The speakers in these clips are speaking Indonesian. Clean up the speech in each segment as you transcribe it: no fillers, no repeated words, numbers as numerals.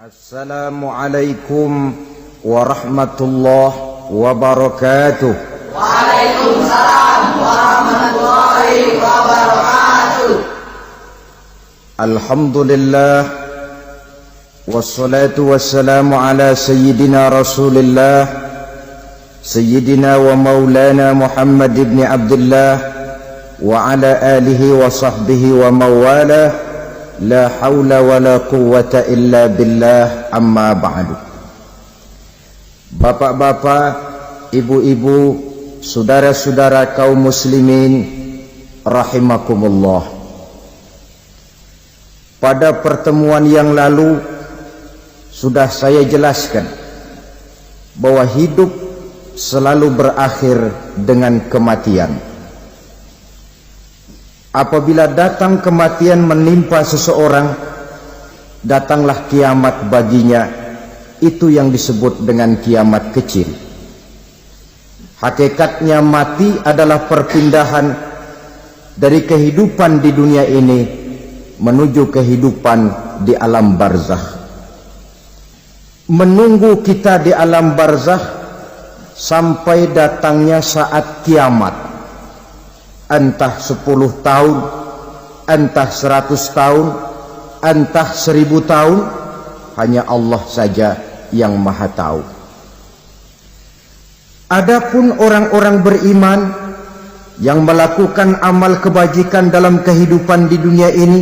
Assalamualaikum warahmatullahi wabarakatuh. Waalaikumsalam warahmatullahi wabarakatuh. Alhamdulillah wassalatu wassalamu ala sayyidina Rasulillah sayyidina wa maulana Muhammad ibn Abdullah wa ala alihi wa sahbihi wa mawalah. La haula wa la quwwata illa billah, amma ba'du. Bapak-bapak, ibu-ibu, saudara-saudara kaum muslimin rahimakumullah. Pada pertemuan yang lalu sudah saya jelaskan bahwa hidup selalu berakhir dengan kematian. Apabila datang kematian menimpa seseorang, datanglah kiamat baginya. Itu yang disebut dengan kiamat kecil. Hakikatnya mati adalah perpindahan dari kehidupan di dunia ini menuju kehidupan di alam barzakh. Menunggu kita di alam barzakh sampai datangnya saat kiamat. Entah 10 tahun, entah 100 tahun, entah 1000 tahun, hanya Allah saja yang maha tahu. Adapun orang-orang beriman yang melakukan amal kebajikan dalam kehidupan di dunia ini,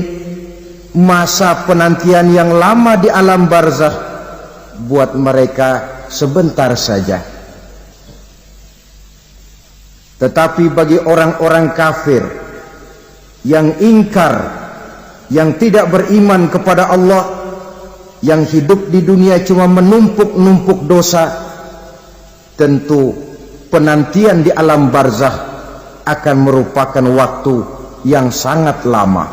masa penantian yang lama di alam barzakh buat mereka sebentar saja. Tetapi bagi orang-orang kafir yang ingkar, yang tidak beriman kepada Allah, yang hidup di dunia cuma menumpuk-numpuk dosa, tentu penantian di alam barzakh akan merupakan waktu yang sangat lama.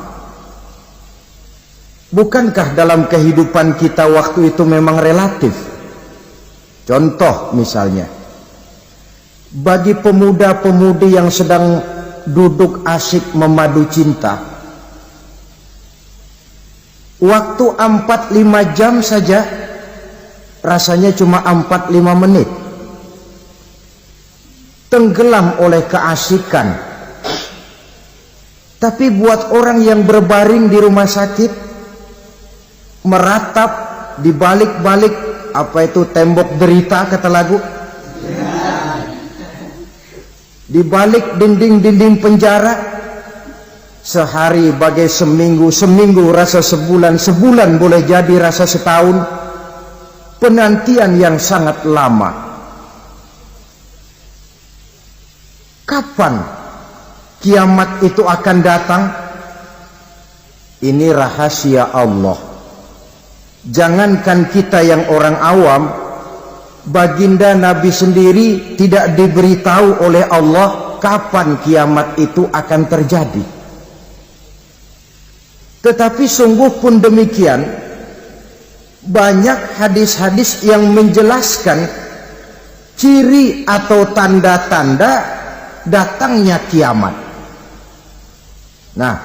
Bukankah dalam kehidupan kita waktu itu memang relatif? Contoh misalnya, bagi pemuda-pemudi yang sedang duduk asyik memadu cinta, waktu 4-5 jam saja rasanya cuma 4-5 menit, tenggelam oleh keasikan. Tapi buat orang yang berbaring di rumah sakit, meratap di balik-balik apa itu tembok derita kata lagu, di balik dinding-dinding penjara, sehari bagai seminggu, seminggu rasa sebulan, sebulan boleh jadi rasa setahun. Penantian yang sangat lama. Kapan kiamat itu akan datang? Ini rahasia Allah. Jangankan kita yang orang awam, baginda Nabi sendiri tidak diberitahu oleh Allah kapan kiamat itu akan terjadi. Tetapi sungguh pun demikian, banyak hadis-hadis yang menjelaskan ciri atau tanda-tanda datangnya kiamat. Nah,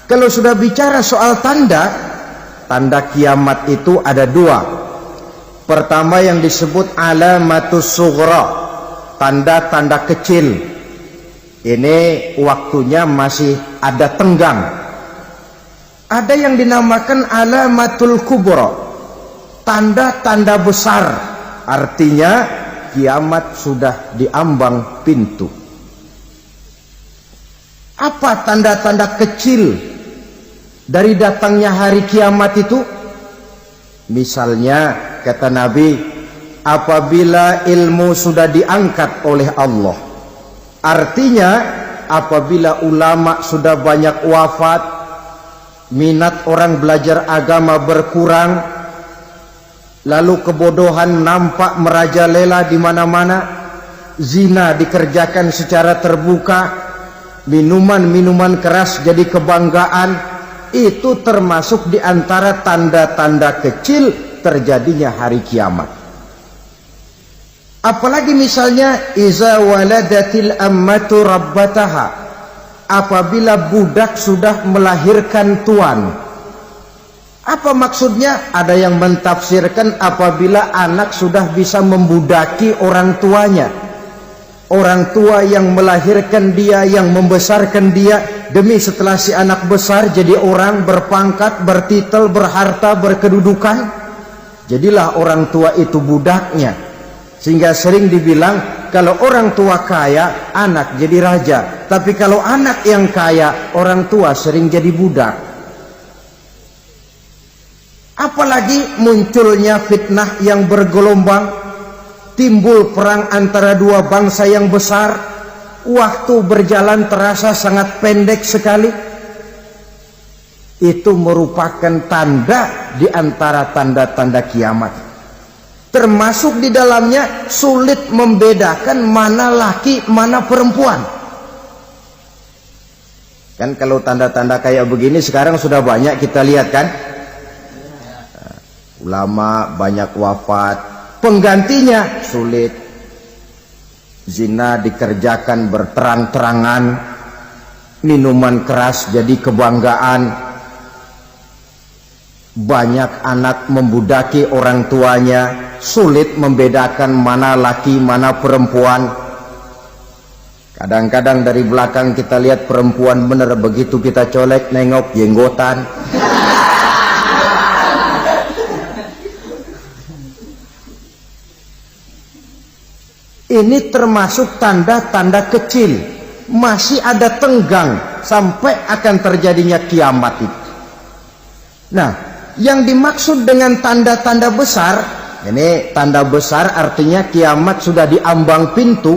kalau sudah bicara soal tanda kiamat itu ada dua. Pertama yang disebut alamatus sughra, tanda-tanda kecil. Ini waktunya masih ada tenggang. Ada yang dinamakan alamatul kubra, tanda-tanda besar. Artinya kiamat sudah diambang pintu. Apa tanda-tanda kecil dari datangnya hari kiamat itu? Misalnya kata Nabi, apabila ilmu sudah diangkat oleh Allah, artinya apabila ulama sudah banyak wafat, minat orang belajar agama berkurang, lalu kebodohan nampak merajalela di mana-mana, zina dikerjakan secara terbuka, minuman-minuman keras jadi kebanggaan, itu termasuk di antara tanda-tanda kecil terjadinya hari kiamat. Apalagi misalnya iza waladatil ammatu rabbataha, apabila budak sudah melahirkan tuan, Apa maksudnya? Ada yang mentafsirkan apabila anak sudah bisa membudaki orang tuanya. Orang tua yang melahirkan dia, yang membesarkan dia, demi setelah si anak besar jadi orang berpangkat, bertitel, berharta, berkedudukan, jadilah orang tua itu budaknya. Sehingga sering dibilang kalau orang tua kaya, anak jadi raja. Tapi kalau anak yang kaya, orang tua sering jadi budak. Apalagi munculnya fitnah yang bergelombang, timbul perang antara dua bangsa yang besar, waktu berjalan terasa sangat pendek sekali. Itu merupakan tanda di antara tanda-tanda kiamat. Termasuk di dalamnya sulit membedakan mana laki, mana perempuan. Kan kalau tanda-tanda kayak begini sekarang sudah banyak kita lihat kan. Ulama banyak wafat, penggantinya sulit. Zina dikerjakan berterang-terangan, minuman keras jadi kebanggaan, banyak anak membudaki orang tuanya, sulit membedakan mana laki mana perempuan. Kadang-kadang dari belakang kita lihat perempuan bener, begitu kita colek nengok jenggotan. Ini termasuk tanda-tanda kecil, masih ada tenggang sampai akan terjadinya kiamat itu. Nah, yang dimaksud dengan tanda-tanda besar, ini tanda besar artinya kiamat sudah di ambang pintu.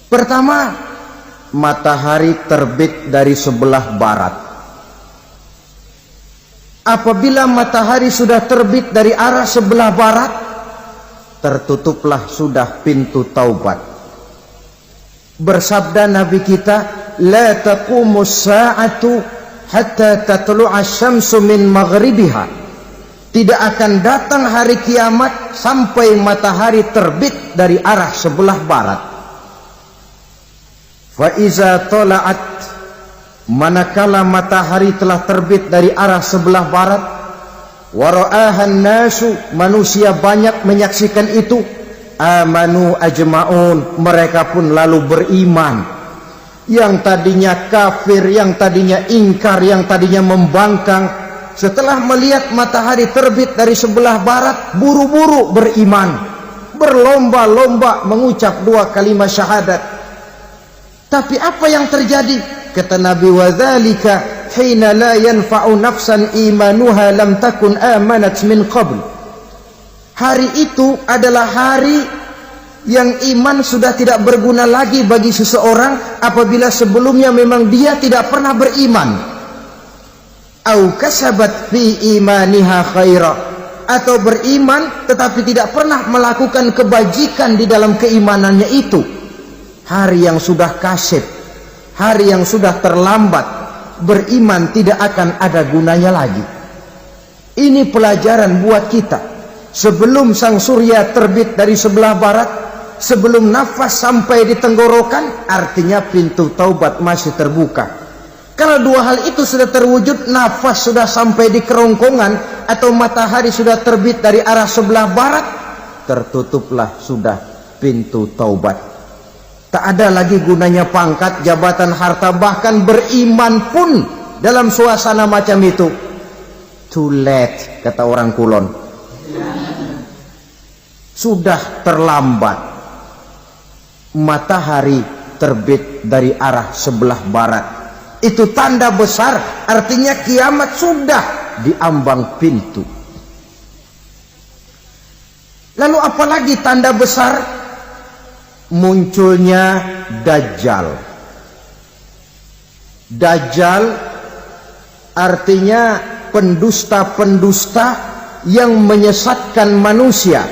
Pertama, matahari terbit dari sebelah barat. Apabila matahari sudah terbit dari arah sebelah barat, tertutuplah sudah pintu taubat. Bersabda Nabi kita, la taqumus sa'atu hatta tatlu'a syamsu min maghribiha. Tidak akan datang hari kiamat sampai matahari terbit dari arah sebelah barat. Fa iza tala'at, manakala matahari telah terbit dari arah sebelah barat, wara'ahan nasu, manusia banyak menyaksikan itu, amanu ajma'un, mereka pun lalu beriman. Yang tadinya kafir, yang tadinya ingkar, yang tadinya membangkang, setelah melihat matahari terbit dari sebelah barat, buru-buru beriman, berlomba-lomba mengucap dua kalimat syahadat. Tapi apa yang terjadi? Kata Nabi, wadzalika hina la yanfa'u nafsan imanuha lam takun amanat min qabl. Hari itu adalah hari yang iman sudah tidak berguna lagi bagi seseorang apabila sebelumnya memang dia tidak pernah beriman. Au kasabat fi imaniha khaira, atau beriman tetapi tidak pernah melakukan kebajikan di dalam keimanannya itu. Hari yang sudah kasib, hari yang sudah terlambat, beriman tidak akan ada gunanya lagi. Ini pelajaran buat kita. Sebelum sang surya terbit dari sebelah barat, sebelum nafas sampai di tenggorokan, artinya pintu taubat masih terbuka. Kalau dua hal itu sudah terwujud, nafas sudah sampai di kerongkongan atau matahari sudah terbit dari arah sebelah barat, tertutuplah sudah pintu taubat. Tak ada lagi gunanya pangkat, jabatan, harta, bahkan beriman pun dalam suasana macam itu. Too late, kata orang Kulon. Sudah terlambat. Matahari terbit dari arah sebelah barat. Itu tanda besar, artinya kiamat sudah di ambang pintu. Lalu apalagi tanda besar? Munculnya Dajjal. Dajjal artinya pendusta-pendusta yang menyesatkan manusia.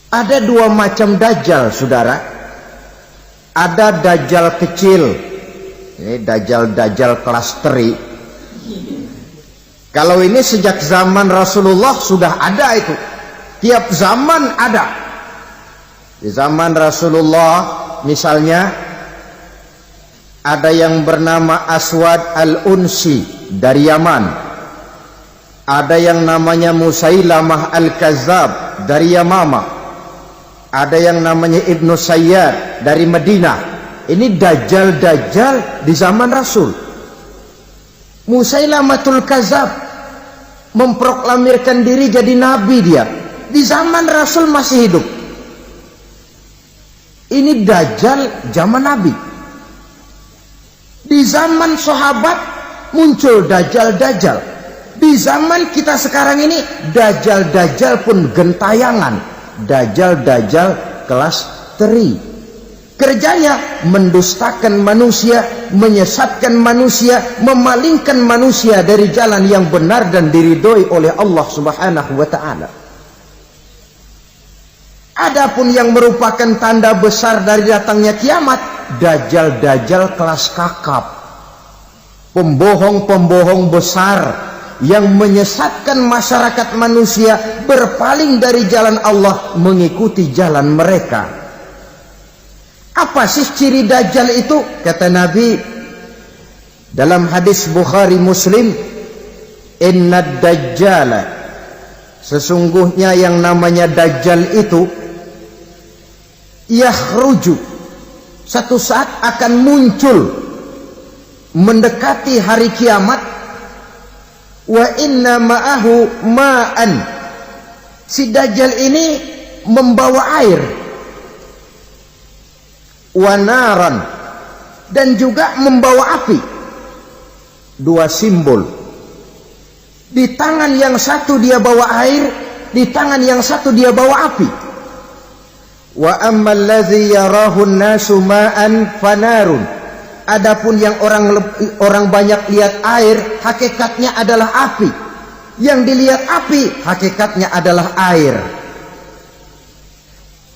Ada dua macam Dajjal, saudara. Ada Dajjal kecil, ini Dajjal kelas teri. Kalau ini sejak zaman Rasulullah sudah ada itu. Tiap zaman ada. Di zaman Rasulullah misalnya ada yang bernama Aswad al-Unsi dari Yaman, ada yang namanya Musailamah al-Kazzab dari Yamama, ada yang namanya Ibnu Sayyad dari Madinah. Ini dajjal-dajjal di zaman Rasul. Musailamatul Kazzab memproklamirkan diri jadi nabi, dia di zaman Rasul masih hidup. Ini dajjal zaman Nabi. Di zaman sahabat muncul dajjal-dajjal. Di zaman kita sekarang ini dajjal-dajjal pun gentayangan. Dajjal-dajjal kelas teri. Kerjanya mendustakan manusia, menyesatkan manusia, memalingkan manusia dari jalan yang benar dan diridhoi oleh Allah Subhanahu wa taala. Adapun yang merupakan tanda besar dari datangnya kiamat, dajjal-dajjal kelas kakap, pembohong-pembohong besar yang menyesatkan masyarakat manusia berpaling dari jalan Allah mengikuti jalan mereka. Apa sih ciri dajjal itu? Kata Nabi dalam hadis Bukhari Muslim, "Innad dajjala", sesungguhnya yang namanya dajjal itu yakhruju, satu saat akan muncul mendekati hari kiamat. Wa inna ma'ahu ma'an, si dajjal ini membawa air. Wa naran, dan juga membawa api. Dua simbol. Di tangan yang satu dia bawa air, di tangan yang satu dia bawa api. Wa ammal ladzi yarahu an-nasu ma'an fanarun, adapun yang orang banyak lihat air, hakikatnya adalah api. Yang dilihat api, hakikatnya adalah air.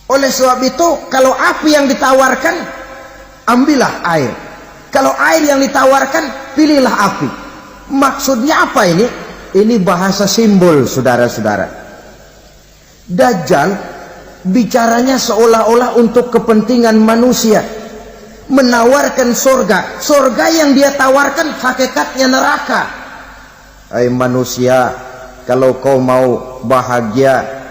Oleh sebab itu, kalau api yang ditawarkan, ambillah air. Kalau air yang ditawarkan, pilihlah api. Maksudnya apa ini? Ini bahasa simbol, saudara-saudara. Dajjal bicaranya seolah-olah untuk kepentingan manusia, menawarkan surga. Surga yang dia tawarkan hakikatnya neraka. Hai manusia, kalau kau mau bahagia,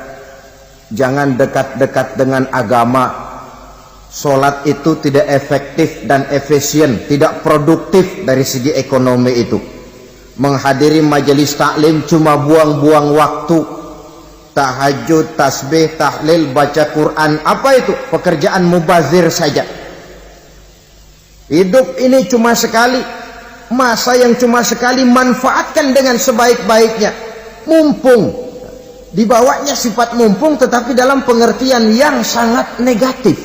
jangan dekat-dekat dengan agama. Solat itu tidak efektif dan efisien, tidak produktif dari segi ekonomi itu. Menghadiri majelis taklim cuma buang-buang waktu. Tahajud, tasbih, tahlil, baca Quran, apa itu? Pekerjaan mubazir saja. Hidup ini cuma sekali, masa yang cuma sekali, manfaatkan dengan sebaik-baiknya. Mumpung, dibawanya sifat mumpung tetapi dalam pengertian yang sangat negatif.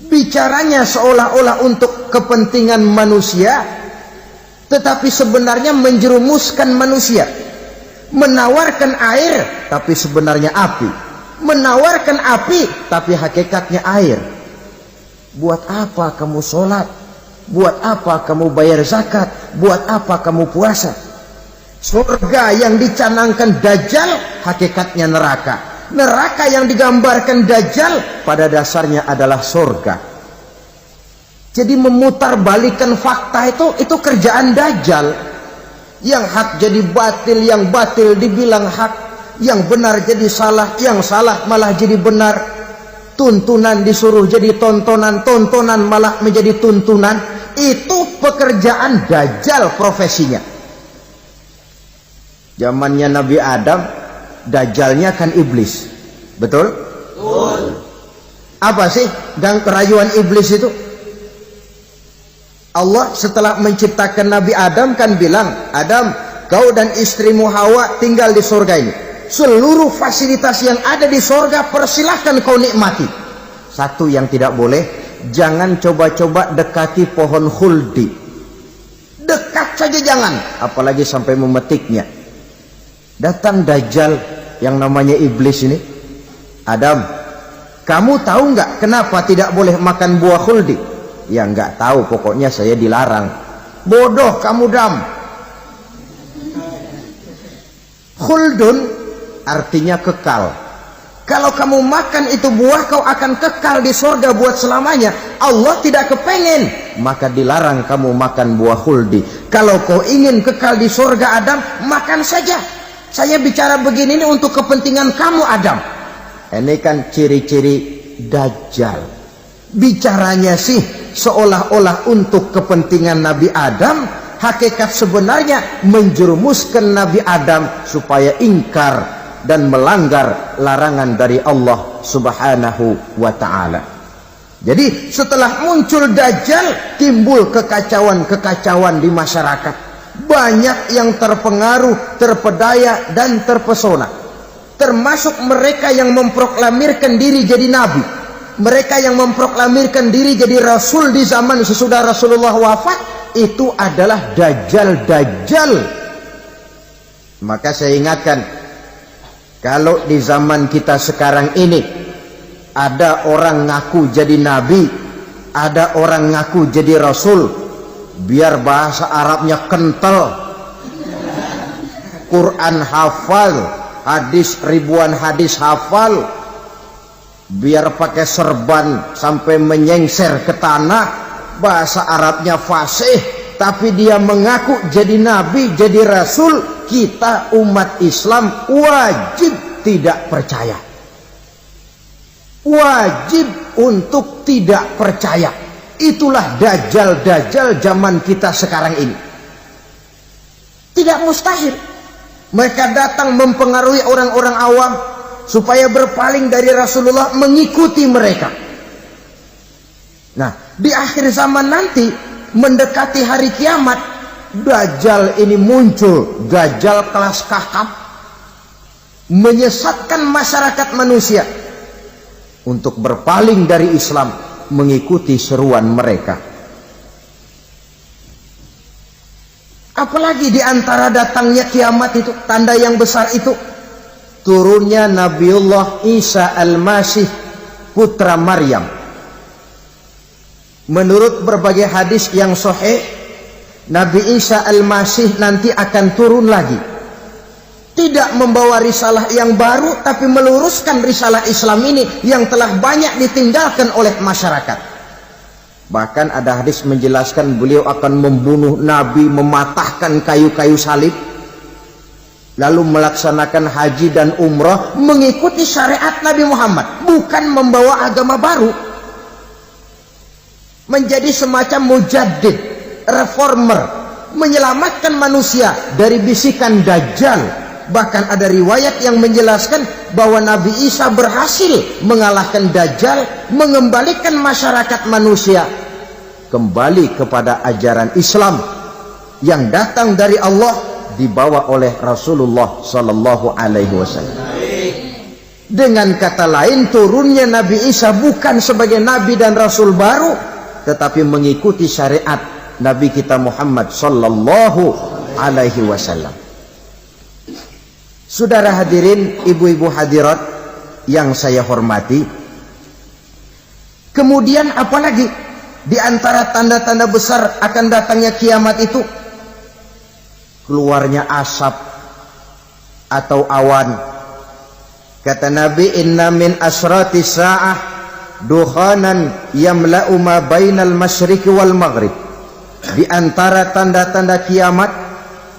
Bicaranya seolah-olah untuk kepentingan manusia, tetapi sebenarnya menjerumuskan manusia. Menawarkan air tapi sebenarnya api, menawarkan api tapi hakikatnya air. Buat apa kamu sholat? Buat apa kamu bayar zakat? Buat apa kamu puasa? Surga yang dicanangkan dajjal hakikatnya neraka. Neraka yang digambarkan dajjal pada dasarnya adalah surga. Jadi memutarbalikkan fakta itu kerjaan dajjal. Yang hak jadi batil, yang batil dibilang hak, yang benar jadi salah, yang salah malah jadi benar. Tuntunan disuruh jadi tontonan, tontonan malah menjadi tuntunan. Itu pekerjaan dajjal profesinya. Zamannya Nabi Adam, dajjalnya kan iblis. Betul? Betul. Apa sih rayuan iblis itu? Allah setelah menciptakan Nabi Adam kan bilang, Adam, kau dan istrimu Hawa tinggal di surga ini. Seluruh fasilitas yang ada di surga persilahkan kau nikmati. Satu yang tidak boleh, jangan coba-coba dekati pohon khuldi. Dekat saja jangan, apalagi sampai memetiknya. Datang dajjal yang namanya iblis ini. Adam, kamu tahu nggak kenapa tidak boleh makan buah khuldi? Ya nggak tahu, pokoknya saya dilarang. Bodoh kamu Dam. Khuldun artinya kekal. Kalau kamu makan itu buah, kau akan kekal di surga buat selamanya. Allah tidak kepengen maka dilarang kamu makan buah khuldi. Kalau kau ingin kekal di surga Adam, makan saja. Saya bicara begini ini untuk kepentingan kamu Adam. Ini kan ciri-ciri Dajjal. Bicaranya sih seolah-olah untuk kepentingan Nabi Adam, hakikat sebenarnya menjerumuskan Nabi Adam supaya ingkar dan melanggar larangan dari Allah Subhanahu wa ta'ala. Jadi setelah muncul Dajjal, timbul kekacauan-kekacauan di masyarakat. Banyak yang terpengaruh, terpedaya dan terpesona. Termasuk mereka yang memproklamirkan diri jadi nabi, mereka yang memproklamirkan diri jadi rasul di zaman sesudah Rasulullah wafat, itu adalah Dajjal. Maka saya ingatkan, kalau di zaman kita sekarang ini ada orang ngaku jadi nabi, ada orang ngaku jadi rasul, biar bahasa Arabnya kental, Quran hafal, hadis ribuan hadis hafal, biar pakai serban sampai menyengser ke tanah, bahasa Arabnya fasih, tapi dia mengaku jadi nabi, jadi rasul, kita umat Islam wajib tidak percaya. Wajib untuk tidak percaya. Itulah Dajjal zaman kita sekarang ini. Tidak mustahil mereka datang mempengaruhi orang-orang awam supaya berpaling dari Rasulullah, mengikuti mereka. Nah, di akhir zaman nanti, mendekati hari kiamat, Dajjal ini muncul. Dajjal kelas kakap, menyesatkan masyarakat manusia untuk berpaling dari Islam, mengikuti seruan mereka. Apalagi di antara datangnya kiamat itu, tanda yang besar itu, turunnya Nabiullah Isa Al-Masih, putra Maryam. Menurut berbagai hadis yang sahih, Nabi Isa Al-Masih nanti akan turun lagi. Tidak membawa risalah yang baru, tapi meluruskan risalah Islam ini yang telah banyak ditinggalkan oleh masyarakat. Bahkan ada hadis menjelaskan beliau akan membunuh Nabi, mematahkan kayu-kayu salib, lalu melaksanakan haji dan umrah mengikuti syariat Nabi Muhammad, bukan membawa agama baru. Menjadi semacam mujaddid, reformer, menyelamatkan manusia dari bisikan Dajjal. Bahkan ada riwayat yang menjelaskan bahwa Nabi Isa berhasil mengalahkan Dajjal, mengembalikan masyarakat manusia kembali kepada ajaran Islam yang datang dari Allah, dibawa oleh Rasulullah Sallallahu Alaihi Wasallam. Dengan kata lain, turunnya Nabi Isa bukan sebagai Nabi dan Rasul baru, tetapi mengikuti syariat Nabi kita Muhammad Sallallahu Alaihi Wasallam. Saudara hadirin, ibu-ibu hadirat yang saya hormati, kemudian apalagi di antara tanda-tanda besar akan datangnya kiamat itu? Keluarnya asap atau awan. Kata Nabi, inna min asrati sa'ah dukhanan yamla'u ma bainal masyriqi wal maghrib. Di antara tanda-tanda kiamat,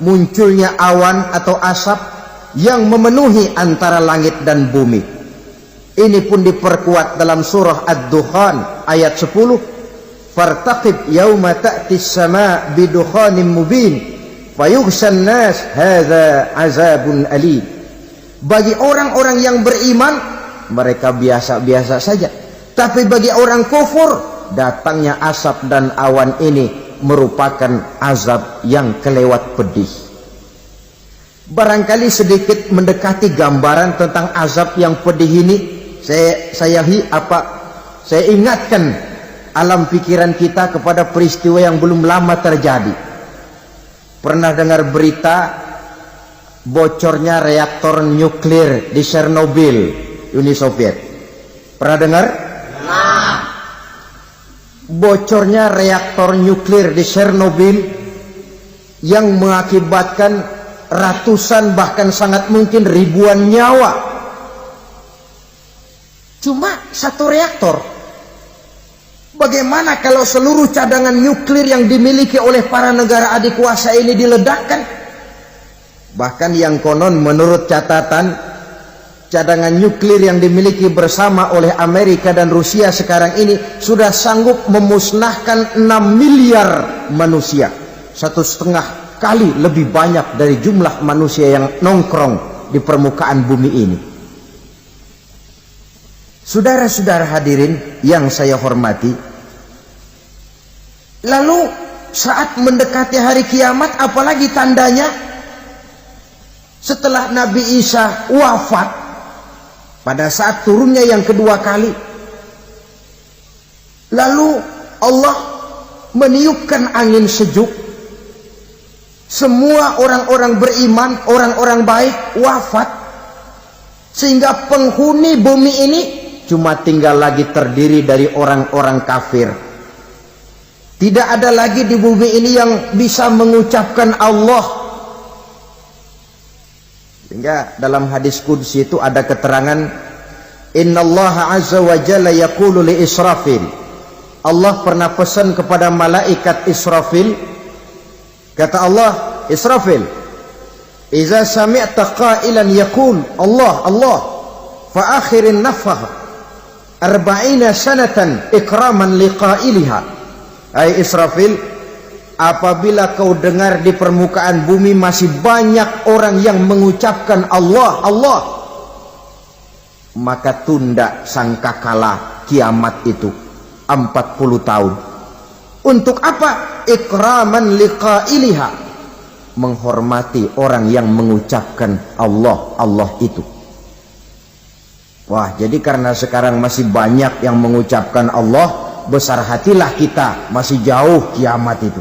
munculnya awan atau asap yang memenuhi antara langit dan bumi. Ini pun diperkuat dalam surah Ad-Dukhan ayat 10. Fartaqib yauma ta'ti as-sama' bidukhanin mubin fayughshan nas hadza azabun alim. Bagi orang-orang yang beriman, mereka biasa-biasa saja. Tapi bagi orang kufur, datangnya asap dan awan ini merupakan azab yang kelewat pedih. Barangkali sedikit mendekati gambaran tentang azab yang pedih ini, saya ingatkan alam pikiran kita kepada peristiwa yang belum lama terjadi. Pernah dengar berita bocornya reaktor nuklir di Chernobyl, Uni Soviet? Pernah dengar? Nah. Bocornya reaktor nuklir di Chernobyl yang mengakibatkan ratusan bahkan sangat mungkin ribuan nyawa. Cuma satu reaktor Bagaimana kalau seluruh cadangan nuklir yang dimiliki oleh para negara adik kuasa ini diledakkan? Bahkan yang konon menurut catatan, cadangan nuklir yang dimiliki bersama oleh Amerika dan Rusia sekarang ini sudah sanggup memusnahkan 6 miliar manusia. 1,5 kali lebih banyak dari jumlah manusia yang nongkrong di permukaan bumi ini. Saudara-saudara hadirin yang saya hormati, lalu saat mendekati hari kiamat, apalagi tandanya? Setelah Nabi Isa wafat, pada saat turunnya yang kedua kali, lalu Allah meniupkan angin sejuk, semua orang-orang beriman, orang-orang baik wafat, sehingga penghuni bumi ini cuma tinggal lagi terdiri dari orang-orang kafir. Tidak ada lagi di bumi ini yang bisa mengucapkan Allah. Sehingga dalam hadis qudsi itu ada keterangan, innallaha azza wa jalla yaqulu li Israfil. Allah pernah pesan kepada malaikat Israfil, kata Allah, Israfil, iza sami'ta qailan yaqul Allah Allah fa akhirin nafah 40 sanatan ikraman liqailiha. Hai Israfil, apabila kau dengar di permukaan bumi masih banyak orang yang mengucapkan Allah Allah, maka tunda sangkakala kiamat itu 40 tahun. Untuk apa? Ikraman liqailiha, menghormati orang yang mengucapkan Allah Allah itu. Wah, jadi karena sekarang masih banyak yang mengucapkan Allah, besar hatilah kita, masih jauh kiamat itu.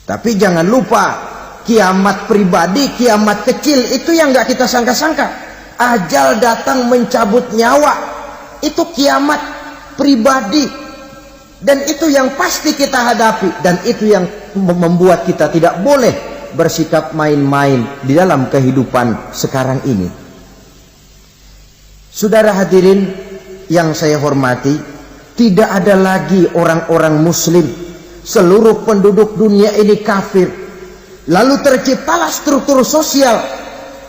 Tapi jangan lupa, kiamat pribadi, kiamat kecil itu yang gak kita sangka-sangka. Ajal datang mencabut nyawa, itu kiamat pribadi, dan itu yang pasti kita hadapi, dan itu yang membuat kita tidak boleh bersikap main-main di dalam kehidupan sekarang ini. Saudara hadirin yang saya hormati, tidak ada lagi orang-orang muslim. Seluruh penduduk dunia ini kafir. Lalu terciptalah struktur sosial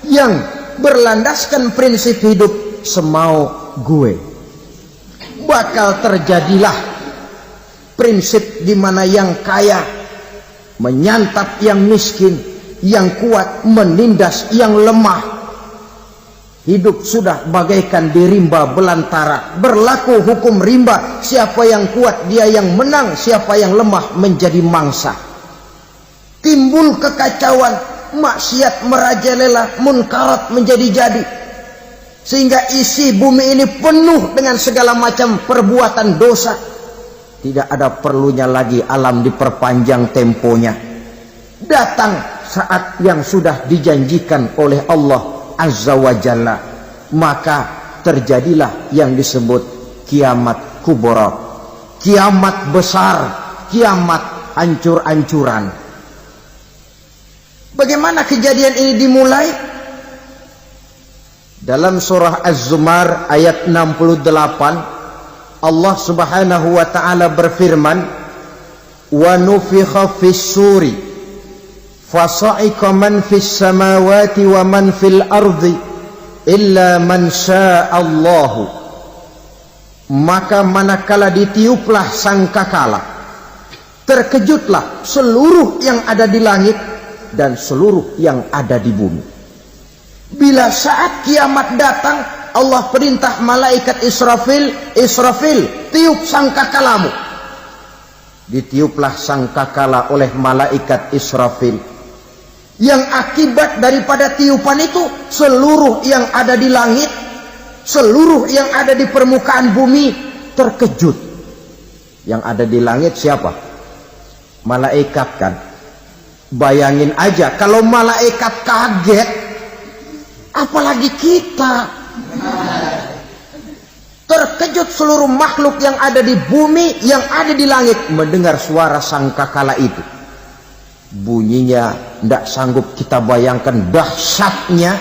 yang berlandaskan prinsip hidup semau gue. Bakal terjadilah prinsip di mana yang kaya menyantap yang miskin, yang kuat menindas yang lemah. Hidup sudah bagaikan di rimba belantara, berlaku hukum rimba, siapa yang kuat dia yang menang, siapa yang lemah menjadi mangsa. Timbul kekacauan, maksiat merajalela, munkarat menjadi-jadi, sehingga isi bumi ini penuh dengan segala macam perbuatan dosa. Tidak ada perlunya lagi alam diperpanjang temponya. Datang saat yang sudah dijanjikan oleh Allah Azza wa Jalla, maka terjadilah yang disebut kiamat kubra, kiamat besar, kiamat hancur-hancuran. Bagaimana kejadian ini dimulai? Dalam surah Az-Zumar ayat 68, Allah Subhanahu wa taala berfirman, wa nufikha fis-suri fasa'iqa man fis samawati wa man fil ardi illa man sya'allahu. Maka manakala ditiuplah sangkakala, terkejutlah seluruh yang ada di langit dan seluruh yang ada di bumi. Bila saat kiamat datang, Allah perintah malaikat Israfil, Israfil, tiup sangkakalamu. Ditiuplah sangkakala oleh malaikat Israfil. Yang akibat daripada tiupan itu, seluruh yang ada di langit, seluruh yang ada di permukaan bumi terkejut. Yang ada di langit siapa? Malaikat kan. Bayangin aja kalau malaikat kaget, apalagi kita. Terkejut seluruh makhluk yang ada di bumi, yang ada di langit mendengar suara sangkakala itu. Bunyinya tidak sanggup kita bayangkan dahsyatnya.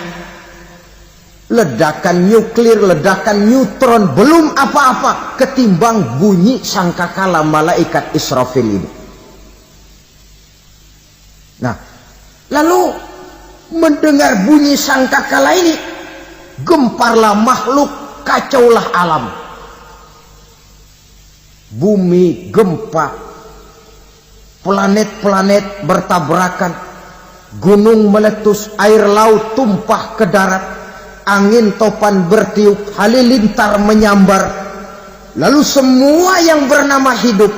ledakan nuklir, ledakan neutron, belum apa-apa ketimbang bunyi sangkakala malaikat Israfil ini. Nah, lalu mendengar bunyi sangkakala ini, gemparlah makhluk, kacaulah alam. Bumi gempa, planet-planet bertabrakan, gunung meletus, air laut tumpah ke darat, angin topan bertiup, halilintar menyambar. Lalu semua yang bernama hidup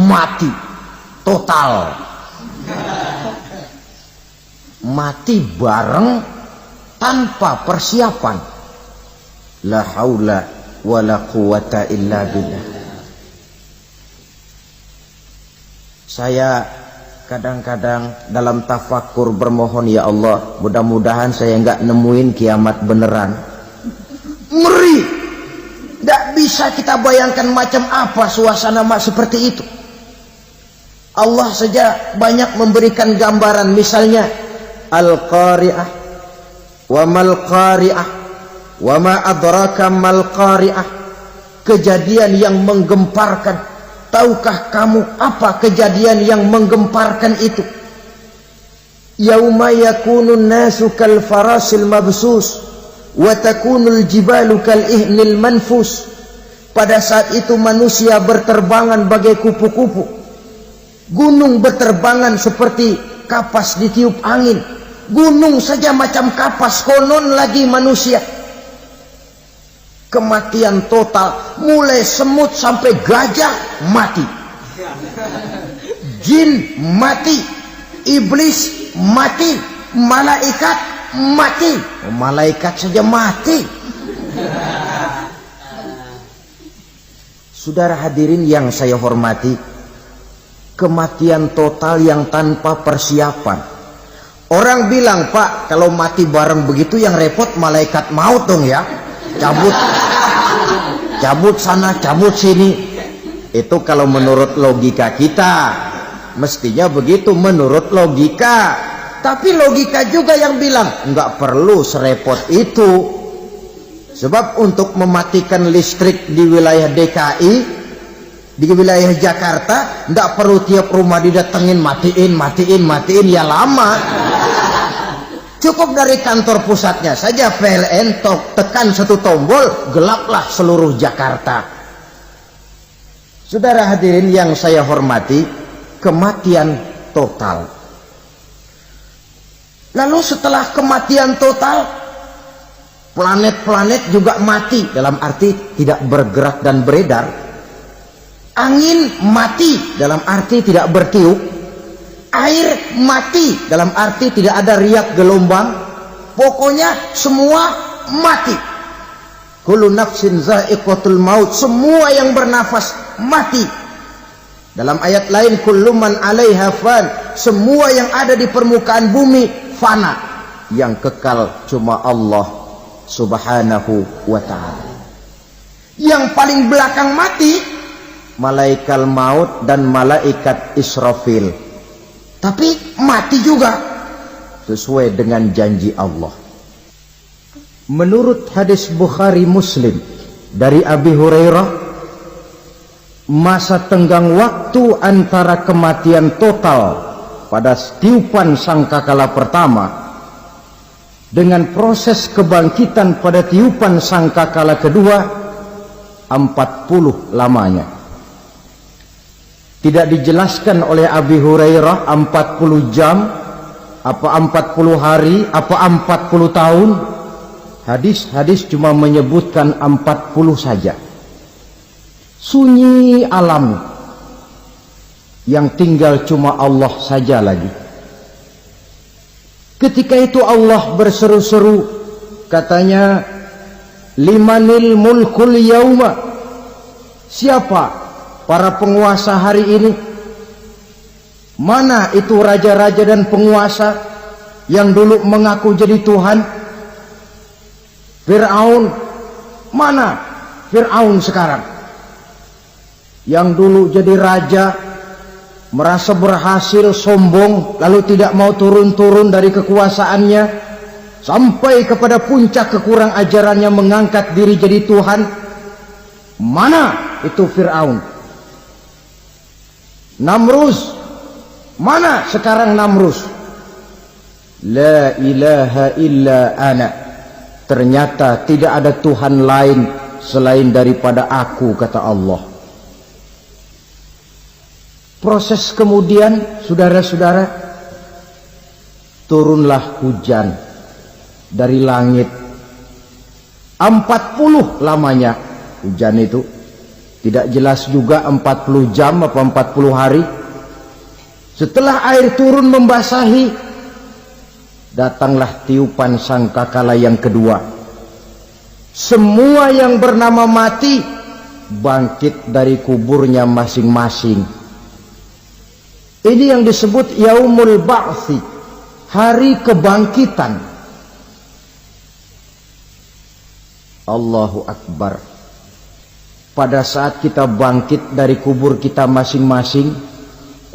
mati total. Mati bareng tanpa persiapan. La haula wala quwata illa billah. Saya kadang-kadang dalam tafakur bermohon, ya Allah, mudah-mudahan saya enggak nemuin kiamat beneran. Ngeri. Tidak bisa kita bayangkan macam apa suasana seperti itu. Allah saja banyak memberikan gambaran, misalnya Al-Qari'ah, wa mal qari'ah, wa ma adraka mal qari'ah. Kejadian yang menggemparkan. Tahukah kamu apa kejadian yang menggemparkan itu? Yauma yakunun nasu kal farasil mabsus wa takunul jibalu kal ihnil manfus. Pada saat itu manusia berterbangan bagai kupu-kupu. Gunung berterbangan seperti kapas ditiup angin. Gunung saja macam kapas, konon lagi manusia. Kematian total, mulai semut sampai gajah mati, jin mati, iblis mati, malaikat mati. Malaikat saja mati. Saudara hadirin yang saya hormati, kematian total yang tanpa persiapan. Orang bilang, Pak, kalau mati bareng begitu yang repot malaikat maut dong ya. Cabut sana, cabut sini. Itu kalau menurut logika kita, mestinya begitu menurut logika. Tapi logika juga yang bilang nggak perlu serepot itu. Sebab untuk mematikan listrik di wilayah DKI, di wilayah Jakarta, nggak perlu tiap rumah didatengin matiin ya lama. Cukup dari kantor pusatnya saja PLN, tekan satu tombol, gelaplah seluruh Jakarta. Saudara hadirin yang saya hormati, kematian total. Lalu setelah kematian total, planet-planet juga mati, dalam arti tidak bergerak dan beredar. Angin mati, dalam arti tidak bertiup. Air mati, dalam arti tidak ada riak gelombang. Pokoknya semua mati. Kullu nafsin za'iqatul maut, semua yang bernafas mati. Dalam ayat lain, kullu man 'alaiha fan, semua yang ada di permukaan bumi fana. Yang kekal cuma Allah Subhanahu wa ta'ala. Yang paling belakang mati malaikat maut dan malaikat Israfil. Tapi mati juga sesuai dengan janji Allah. Menurut hadis Bukhari Muslim dari Abi Hurairah, masa tenggang waktu antara kematian total pada tiupan sangkakala pertama dengan proses kebangkitan pada tiupan sangkakala kedua 40 lamanya. Tidak dijelaskan oleh Abi Hurairah 40 jam, apa 40 hari, apa 40 tahun. Hadis-hadis cuma menyebutkan 40 saja. Sunyi alam, yang tinggal cuma Allah saja lagi. Ketika itu Allah berseru-seru, katanya, limanil mulkul yauma. Siapa para penguasa hari ini? Mana itu raja-raja dan penguasa yang dulu mengaku jadi Tuhan? Fir'aun. Mana Fir'aun sekarang? Yang dulu jadi raja, merasa berhasil, sombong, lalu tidak mau turun-turun dari kekuasaannya. sampai kepada puncak kekurang ajarannya mengangkat diri jadi Tuhan. Mana itu Fir'aun? Namrus, mana sekarang Namrus? La ilaha illa ana. Ternyata tidak ada Tuhan lain selain daripada aku, kata Allah. Proses kemudian, saudara-saudara, turunlah hujan dari langit. 40 lamanya hujan itu. Tidak jelas juga 40 jam apa 40 hari. Setelah air turun membasahi, datanglah tiupan sangkakala yang kedua. Semua yang bernama mati bangkit dari kuburnya masing-masing. Ini yang disebut Yaumul Ba'thi, hari kebangkitan. Allahu Akbar. Pada saat kita bangkit dari kubur kita masing-masing,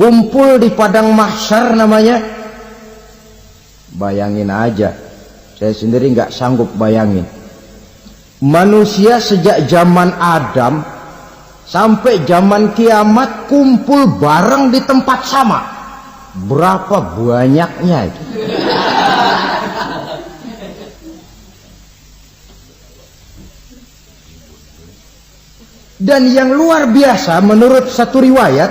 kumpul di padang mahsyar namanya. Bayangin aja, saya sendiri nggak sanggup bayangin. Manusia sejak zaman Adam sampai zaman kiamat kumpul bareng di tempat sama. Berapa banyaknya itu? Dan yang luar biasa menurut satu riwayat,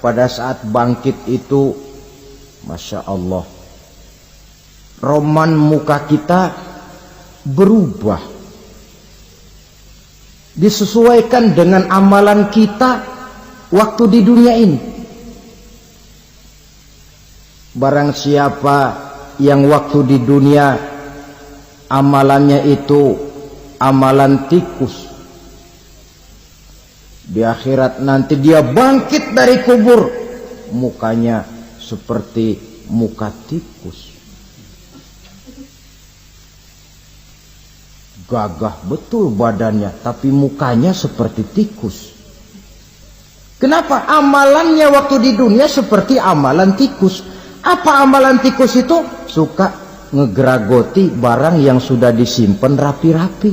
pada saat bangkit itu, Masya Allah, roman muka kita berubah, disesuaikan dengan amalan kita waktu di dunia ini. Barang siapa yang waktu di dunia amalannya itu amalan tikus, di akhirat nanti dia bangkit dari kubur, mukanya seperti muka tikus. Gagah betul badannya, tapi mukanya seperti tikus. Kenapa? Amalannya waktu di dunia seperti amalan tikus. Apa amalan tikus itu? Suka ngegeragoti barang yang sudah disimpan rapi-rapi.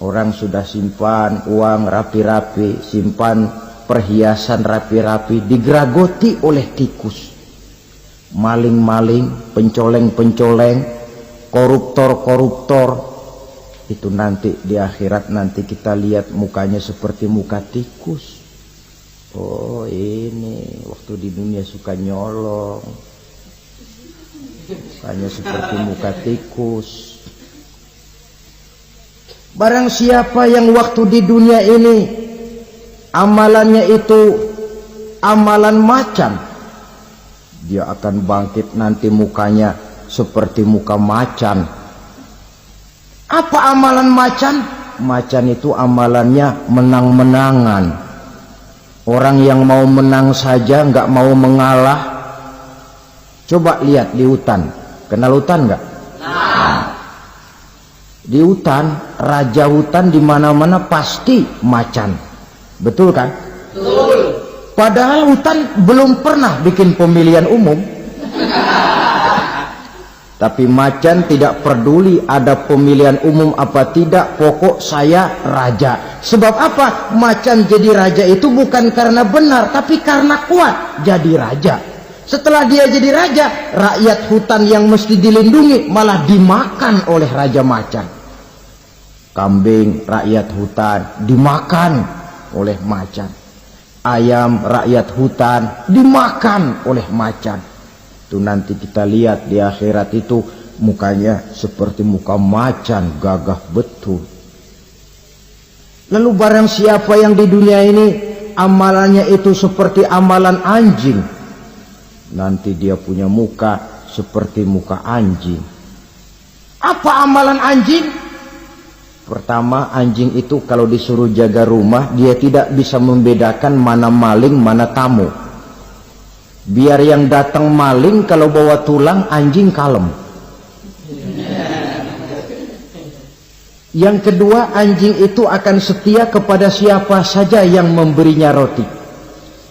Orang sudah simpan uang rapi-rapi, simpan perhiasan rapi-rapi, digeragoti oleh tikus. Maling-maling, pencoleng-pencoleng, koruptor-koruptor, itu nanti di akhirat nanti kita lihat mukanya seperti muka tikus. Oh, ini waktu di dunia suka nyolong, mukanya seperti muka tikus. Barang siapa yang waktu di dunia ini amalannya itu amalan macan, dia akan bangkit nanti mukanya seperti muka macan. Apa amalan macan? Macan itu amalannya menang-menangan. Orang yang mau menang saja nggak mau mengalah. Coba lihat di hutan. Kenal hutan nggak? Di hutan, raja hutan di mana-mana pasti macan. Betul kan? Betul. Padahal hutan belum pernah bikin pemilihan umum. Tapi macan tidak peduli ada pemilihan umum apa tidak, pokok saya raja. Sebab apa? Macan jadi raja itu bukan karena benar, tapi karena kuat jadi raja. Setelah dia jadi raja, rakyat hutan yang mesti dilindungi malah dimakan oleh raja macan. Kambing rakyat hutan dimakan oleh macan. Ayam rakyat hutan dimakan oleh macan. Itu nanti kita lihat di akhirat itu mukanya seperti muka macan, gagah betul. Lalu barang siapa yang di dunia ini amalannya itu seperti amalan anjing, nanti dia punya muka seperti muka anjing. Apa amalan anjing? Pertama, anjing itu kalau disuruh jaga rumah, dia tidak bisa membedakan mana maling, mana tamu. Biar yang datang maling, kalau bawa tulang, anjing kalem. Yang kedua, anjing itu akan setia kepada siapa saja yang memberinya roti.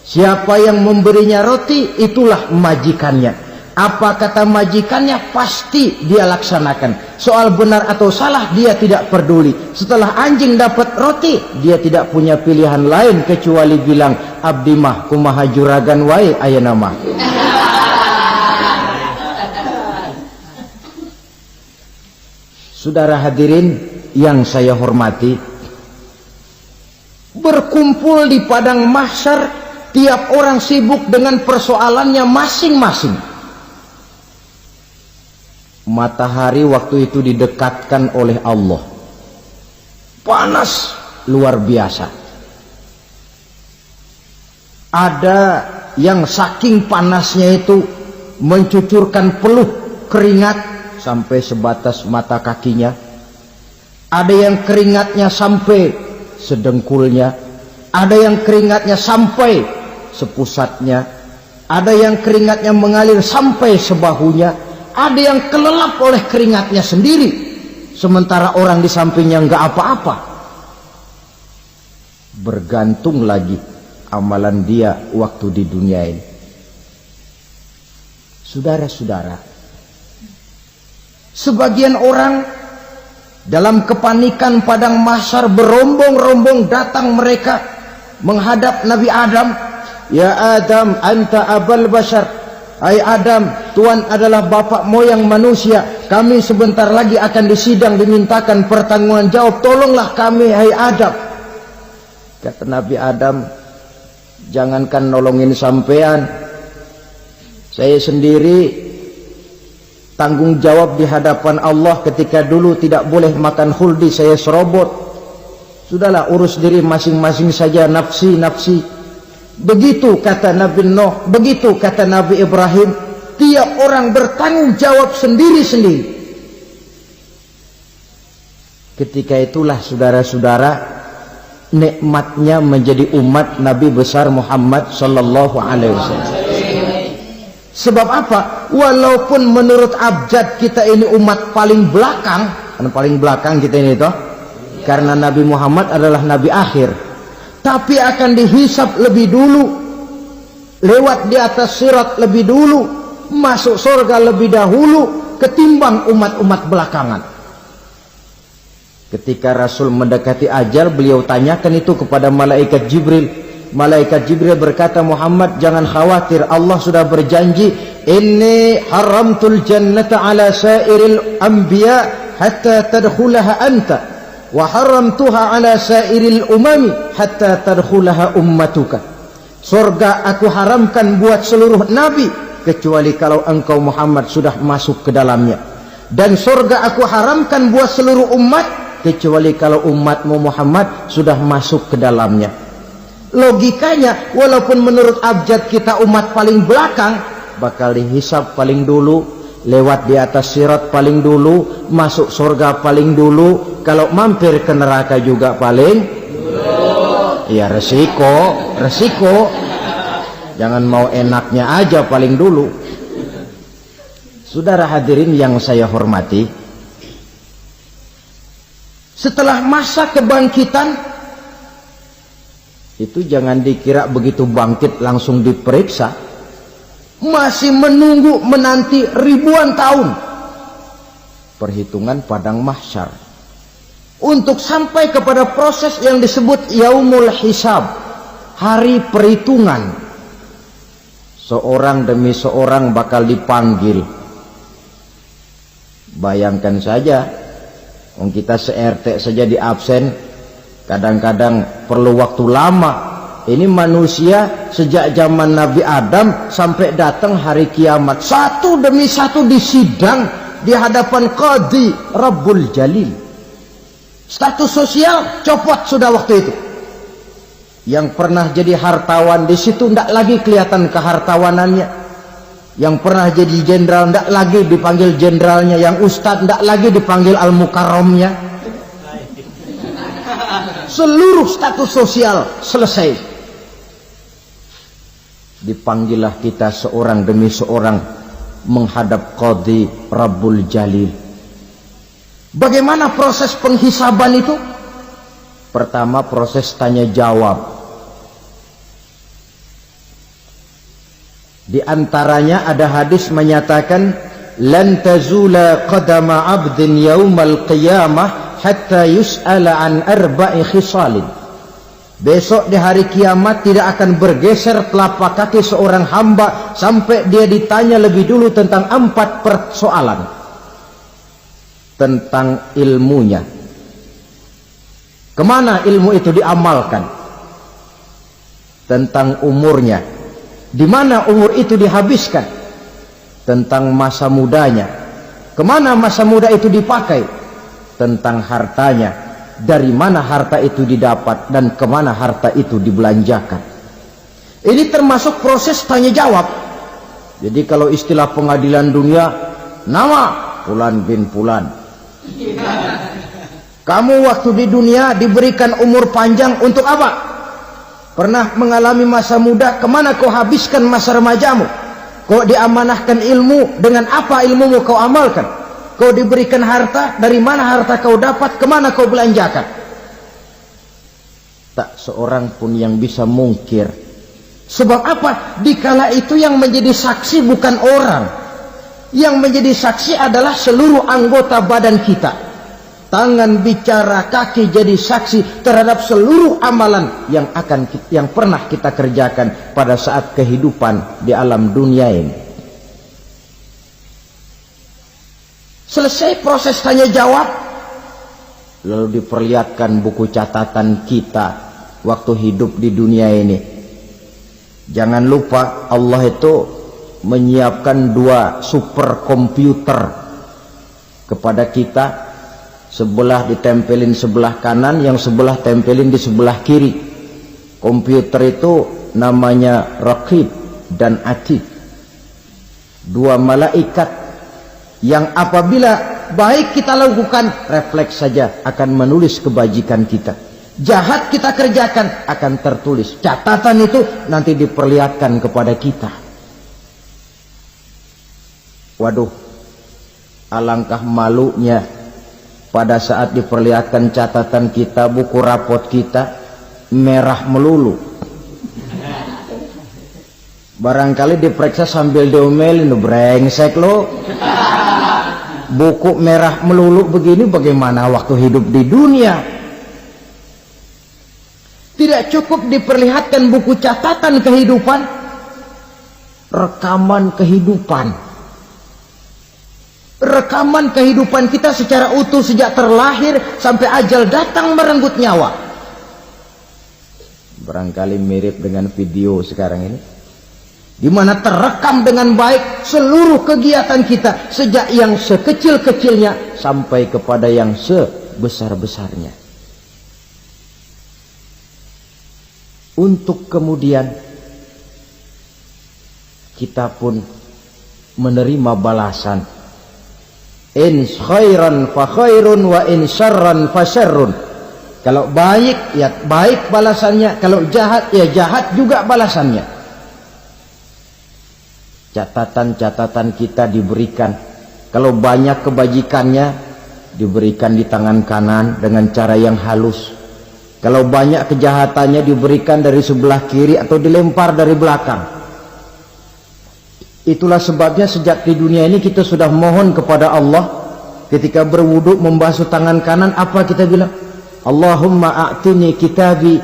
Siapa yang memberinya roti, itulah majikannya. Apa kata majikannya pasti dia laksanakan. Soal benar atau salah dia tidak peduli. Setelah anjing dapat roti, dia tidak punya pilihan lain kecuali bilang, abdi mah kumaha juragan wae ayeuna mah. Saudara hadirin yang saya hormati, berkumpul di padang mahsyar, tiap orang sibuk dengan persoalannya masing-masing. Matahari waktu itu didekatkan oleh Allah, panas luar biasa. Ada yang saking panasnya itu mencucurkan peluh keringat sampai sebatas mata kakinya. Ada yang keringatnya sampai sedengkulnya, ada yang keringatnya sampai sepusatnya, ada yang keringatnya mengalir sampai sebahunya, ada yang kelelap oleh keringatnya sendiri, sementara orang di sampingnya enggak apa-apa. Bergantung lagi amalan dia waktu di dunia ini. Saudara-saudara, sebagian orang dalam kepanikan padang mahsyar berombong-rombong datang mereka menghadap Nabi Adam. Ya Adam, anta abal bashar. Hai Adam, Tuhan adalah bapak moyang manusia. Kami sebentar lagi akan disidang, dimintakan pertanggungan jawab. Tolonglah kami, hai Adam. Kata Nabi Adam, jangankan nolongin sampean, saya sendiri tanggung jawab di hadapan Allah. Ketika dulu tidak boleh makan khuldi, saya serobot. Sudahlah, urus diri masing-masing saja, nafsi. Begitu kata Nabi Nuh, begitu kata Nabi Ibrahim. Tiap orang bertanggung jawab sendiri-sendiri. Ketika itulah saudara-saudara, nikmatnya menjadi umat Nabi besar Muhammad sallallahu alaihi wasallam. Sebab apa? Walaupun menurut abjad kita ini umat paling belakang, kan paling belakang kita ini toh, karena Nabi Muhammad adalah Nabi akhir, tapi akan dihisap lebih dulu, lewat di atas sirat lebih dulu, masuk surga lebih dahulu ketimbang umat-umat belakangan. Ketika Rasul mendekati ajal, beliau tanyakan itu kepada malaikat Jibril. Malaikat Jibril berkata, Muhammad jangan khawatir, Allah sudah berjanji, inni haramtul jannata ala sairil anbiya hatta tadkhulaha anta, wa haramtuha ala sairil umami hatta tadkhulaha ummatuka. Surga aku haramkan buat seluruh nabi kecuali kalau engkau Muhammad sudah masuk ke dalamnya, dan surga aku haramkan buat seluruh umat kecuali kalau umatmu Muhammad sudah masuk ke dalamnya. Logikanya, walaupun menurut abjad kita umat paling belakang, bakal dihisap paling dulu, lewat di atas sirat paling dulu, masuk surga paling dulu, kalau mampir ke neraka juga paling dulu. Ya resiko. Jangan mau enaknya aja paling dulu. Saudara hadirin yang saya hormati, setelah masa kebangkitan itu jangan dikira begitu bangkit langsung diperiksa. Masih menunggu menanti ribuan tahun perhitungan padang mahsyar untuk sampai kepada proses yang disebut yaumul hisab, hari perhitungan. Seorang demi seorang bakal dipanggil. Bayangkan saja, kita se-RT saja di absen, kadang-kadang perlu waktu lama. Ini manusia sejak zaman Nabi Adam sampai datang hari kiamat, satu demi satu disidang di hadapan Qadhi Rabbul Jalil. Status sosial copot sudah waktu itu. Yang pernah jadi hartawan di situ tidak lagi kelihatan kehartawanannya. Yang pernah jadi jenderal tidak lagi dipanggil jenderalnya. Yang ustadz tidak lagi dipanggil al-mukarramnya. Seluruh status sosial selesai. Dipanggillah kita seorang demi seorang menghadap Qadhi Rabbul Jalil. Bagaimana proses penghisaban itu? Pertama, proses tanya jawab. Di antaranya ada hadis menyatakan, lan tazula qadama 'abdin yaumal qiyamah hatta yus'ala an arba'i khisalin. Besok di hari kiamat tidak akan bergeser telapak kaki seorang hamba sampai dia ditanya lebih dulu tentang 4 persoalan. Tentang ilmunya. Kemana ilmu itu diamalkan? Tentang umurnya. Di mana umur itu dihabiskan? Tentang masa mudanya. Kemana masa muda itu dipakai? Tentang hartanya. Dari mana harta itu didapat dan kemana harta itu dibelanjakan. Ini termasuk proses tanya jawab. Jadi kalau istilah pengadilan dunia, nama Fulan bin Fulan. Kamu waktu di dunia diberikan umur panjang untuk apa? Pernah mengalami masa muda, kemana kau habiskan masa remajamu? Kau diamanahkan ilmu, dengan apa ilmumu kau amalkan? Kau diberikan harta, dari mana harta kau dapat, kemana kau belanjakan? Tak seorang pun yang bisa mungkir. Sebab apa? Dikala itu yang menjadi saksi bukan orang. Yang menjadi saksi adalah seluruh anggota badan kita. Tangan bicara, kaki jadi saksi terhadap seluruh amalan yang pernah kita kerjakan pada saat kehidupan di alam dunia ini. Selesai proses tanya jawab, lalu diperlihatkan buku catatan kita waktu hidup di dunia ini. Jangan lupa Allah itu menyiapkan 2 superkomputer kepada kita. Sebelah ditempelin sebelah kanan, yang sebelah tempelin di sebelah kiri. Komputer itu namanya Raqib dan Atid. 2 malaikat yang apabila baik kita lakukan, refleks saja akan menulis kebajikan kita. Jahat kita kerjakan akan tertulis. Catatan itu nanti diperlihatkan kepada kita. Waduh, alangkah malunya pada saat diperlihatkan catatan kita, buku rapot kita merah melulu. Barangkali diperiksa sambil diomelin, brengsek lo. Buku merah melulu begini, bagaimana waktu hidup di dunia? Tidak cukup diperlihatkan buku catatan kehidupan, rekaman kehidupan. Rekaman kehidupan kita secara utuh sejak terlahir sampai ajal datang merenggut nyawa. Barangkali mirip dengan video sekarang ini, di mana terekam dengan baik seluruh kegiatan kita sejak yang sekecil-kecilnya sampai kepada yang sebesar-besarnya. Untuk kemudian kita pun menerima balasan. In khairan fa khairun wa in syarran fa syarrun. Kalau baik ya baik balasannya, kalau jahat ya jahat juga balasannya. Catatan-catatan kita diberikan. Kalau banyak kebajikannya diberikan di tangan kanan dengan cara yang halus. Kalau banyak kejahatannya diberikan dari sebelah kiri atau dilempar dari belakang. Itulah sebabnya sejak di dunia ini kita sudah mohon kepada Allah. Ketika berwudu membasuh tangan kanan, apa kita bilang? Allahumma a'tini kitabi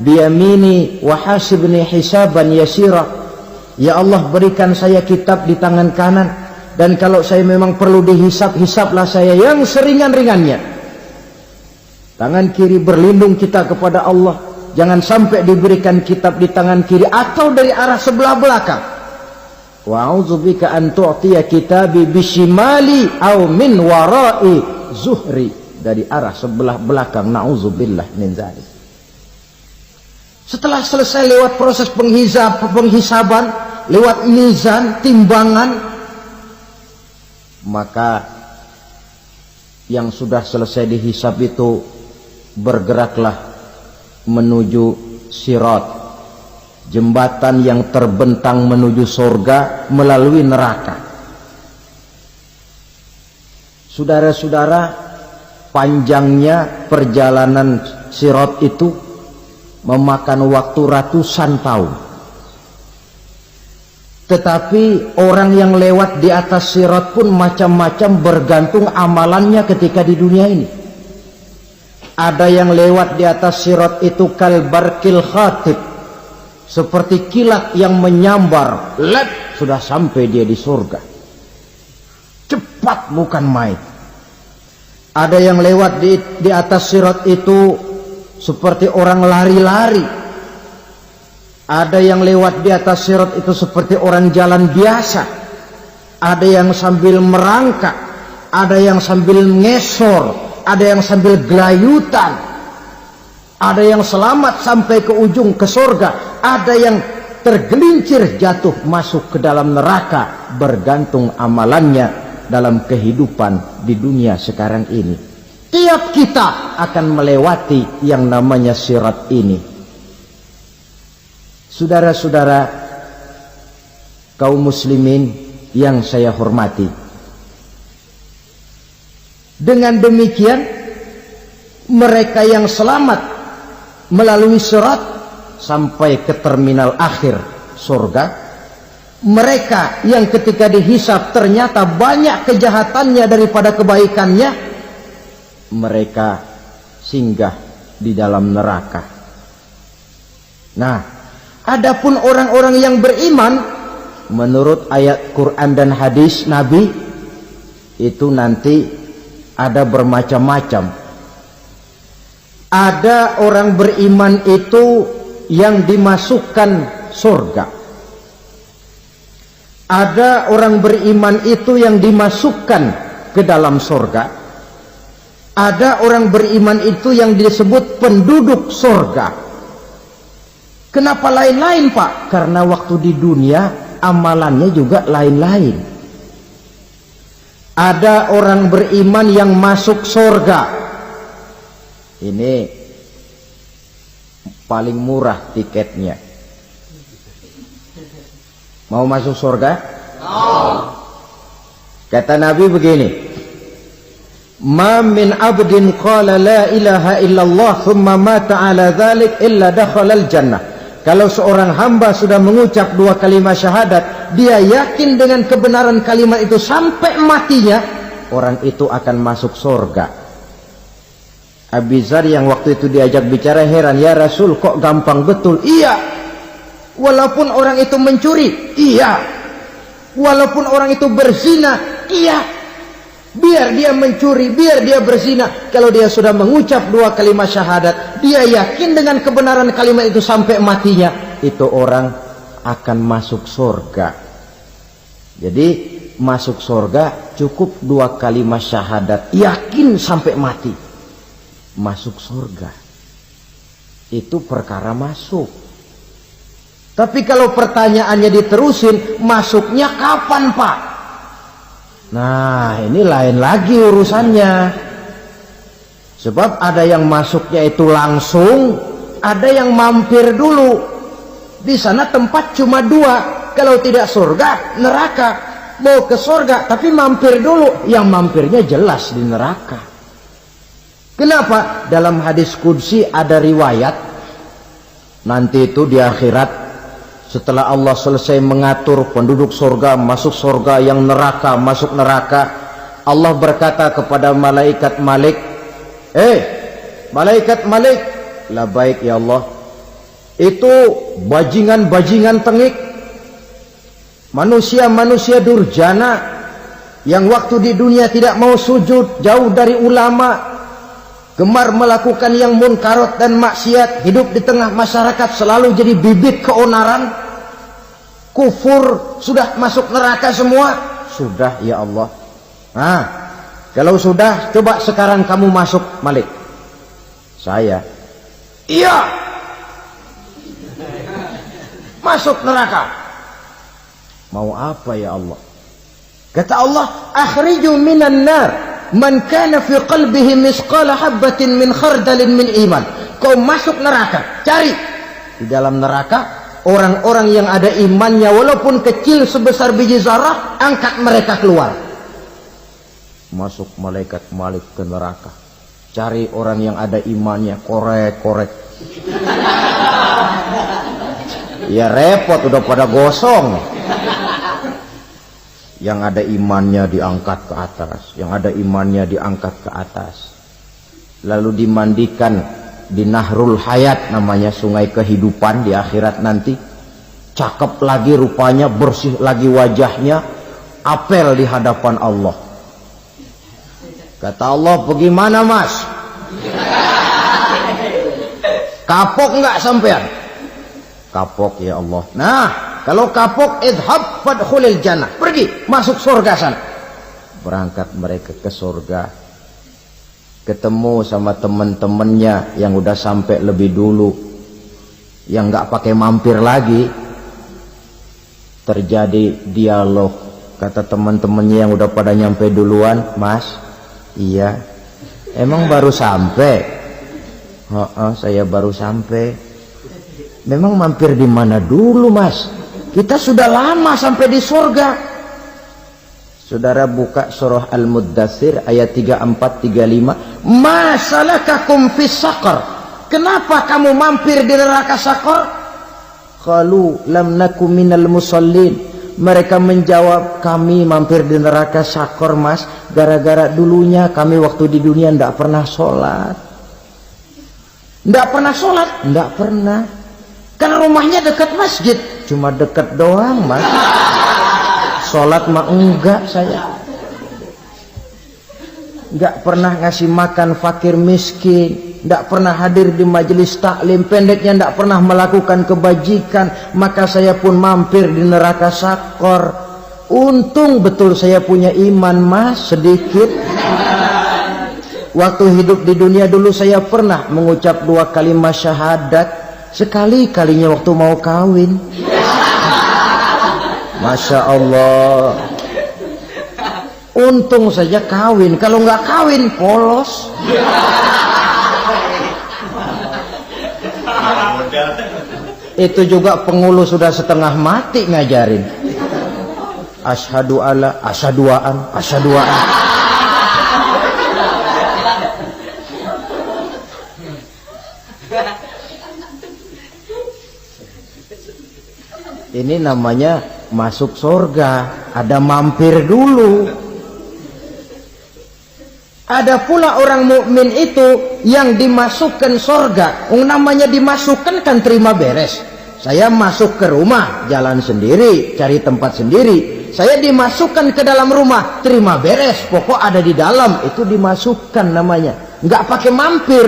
biyamini wa hasibni hisaban yasira. Ya Allah, berikan saya kitab di tangan kanan, dan kalau saya memang perlu dihisap, hisaplah saya yang seringan-ringannya. Tangan kiri berlindung kita kepada Allah. Jangan sampai diberikan kitab di tangan kiri atau dari arah sebelah belakang. Wa a'udzubika an tu'tiya kitabi bishimali aw min wara'i zuhri, dari arah sebelah belakang. Na'udzubillah min dzalik. Setelah selesai lewat proses penghisaban, lewat mizan, timbangan, maka yang sudah selesai dihisab itu bergeraklah menuju sirat, jembatan yang terbentang menuju surga melalui neraka. Saudara-saudara, panjangnya perjalanan sirat itu memakan waktu ratusan tahun. Tetapi orang yang lewat di atas sirat pun macam-macam, bergantung amalannya ketika di dunia ini. Ada yang lewat di atas sirat itu kal barqil khatib, seperti kilat yang menyambar, lep, sudah sampai dia di surga. Cepat bukan main. Ada yang lewat di atas sirat itu seperti orang lari-lari. Ada yang lewat di atas sirat itu seperti orang jalan biasa. Ada yang sambil merangkak, ada yang sambil ngesor, ada yang sambil gelayutan, ada yang selamat sampai ke ujung ke surga, ada yang tergelincir jatuh masuk ke dalam neraka, bergantung amalannya dalam kehidupan di dunia sekarang ini. Tiap kita akan melewati yang namanya sirat ini. Saudara-saudara kaum muslimin yang saya hormati, dengan demikian mereka yang selamat melalui sirat sampai ke terminal akhir surga, mereka yang ketika dihisab ternyata banyak kejahatannya daripada kebaikannya, mereka singgah di dalam neraka. Nah, adapun orang-orang yang beriman menurut ayat Quran dan hadis Nabi itu nanti ada bermacam-macam. Ada orang beriman itu yang dimasukkan surga. Ada orang beriman itu yang dimasukkan ke dalam surga. Ada orang beriman itu yang disebut penduduk surga. Kenapa lain-lain, Pak? Karena waktu di dunia amalannya juga lain-lain. Ada orang beriman yang masuk surga. Ini paling murah tiketnya. Mau masuk surga? Kata Nabi begini, ma min abdin qala la ilaha illallah thumma mata ala dhalik illa dakhalal jannah. Kalau seorang hamba sudah mengucap dua kalimat syahadat, dia yakin dengan kebenaran kalimat itu sampai matinya, orang itu akan masuk surga. Abi Dzar yang waktu itu diajak bicara heran, ya Rasul kok gampang betul? Iya. Walaupun orang itu mencuri, iya. Walaupun orang itu berzina, iya. Biar dia mencuri, biar dia berzina, kalau dia sudah mengucap dua kalimat syahadat, dia yakin dengan kebenaran kalimat itu sampai matinya, itu orang akan masuk surga. Jadi masuk surga cukup dua kalimat syahadat, yakin sampai mati, masuk surga. Itu perkara masuk. Tapi kalau pertanyaannya diterusin, masuknya kapan, Pak? Nah, ini lain lagi urusannya. Sebab ada yang masuknya itu langsung, ada yang mampir dulu. Di sana tempat cuma dua, kalau tidak surga, neraka. Mau ke surga, tapi mampir dulu. Yang mampirnya jelas di neraka. Kenapa? Dalam hadis qudsi ada riwayat, nanti itu di akhirat, setelah Allah selesai mengatur penduduk surga masuk surga, yang neraka masuk neraka, Allah berkata kepada malaikat Malik, malaikat Malik, labaik ya Allah, itu bajingan-bajingan tengik, manusia-manusia durjana yang waktu di dunia tidak mau sujud, jauh dari ulama, gemar melakukan yang munkarat dan maksiat, hidup di tengah masyarakat selalu jadi bibit keonaran, kufur, sudah masuk neraka semua. Sudah ya Allah. Nah, kalau sudah, coba sekarang kamu masuk, Malik. Saya, iya, masuk neraka. Mau apa ya Allah? Kata Allah, akhriju minan nar man kana fi qalbihi misqala habatin min khardalin min iman. Kau masuk neraka, cari di dalam neraka orang-orang yang ada imannya walaupun kecil sebesar biji zarah, angkat mereka keluar. Masuk malaikat Malik ke neraka, cari orang yang ada imannya, korek-korek. Ya repot, udah pada gosong. Yang ada imannya diangkat ke atas, yang ada imannya diangkat ke atas. Lalu dimandikan di Nahrul Hayat, namanya sungai kehidupan di akhirat nanti. Cakep lagi rupanya, bersih lagi wajahnya, apel di hadapan Allah. Kata Allah, bagaimana mas? Kapok nggak sampean? Kapok ya Allah. Nah, kalau kapok, idhab fadkhulil jannah. Pergi, masuk surga sana. Berangkat mereka ke surga. Ketemu sama teman-temannya yang udah sampai lebih dulu. Yang nggak pakai mampir lagi. Terjadi dialog. Kata teman-temannya yang udah pada nyampe duluan, mas, iya. Emang baru sampai? Saya baru sampai. Memang mampir di mana dulu mas? Kita sudah lama sampai di surga. Saudara buka surah Al-Muddathir ayat 34-35. Ma salakakum fis saqar? Kenapa kamu mampir di neraka Saqar? Qalu lam nakum minal musallin. Mereka menjawab, kami mampir di neraka Saqar mas, gara-gara dulunya kami waktu di dunia ndak pernah sholat. Ndak pernah sholat? Ndak pernah. Karena rumahnya dekat masjid. Cuma dekat doang mas. Sholat mah enggak saya. Enggak pernah ngasih makan fakir miskin. Enggak pernah hadir di majelis taklim. Pendeknya enggak pernah melakukan kebajikan. Maka saya pun mampir di neraka Saqar. Untung betul saya punya iman mas, sedikit. Waktu hidup di dunia dulu saya pernah mengucap 2 kalimat syahadat. Sekali-kalinya waktu mau kawin. Masya Allah. Untung saja kawin. Kalau nggak kawin polos. Itu juga pengulu sudah setengah mati ngajarin. Asyhadu alla, asyaduaan, asyaduaan. Ini namanya masuk surga, ada mampir dulu. Ada pula orang mukmin itu yang dimasukkan surga. Namanya dimasukkan kan terima beres. Saya masuk ke rumah, jalan sendiri, cari tempat sendiri. Saya dimasukkan ke dalam rumah, terima beres. Pokok ada di dalam, itu dimasukkan namanya. Nggak pakai mampir.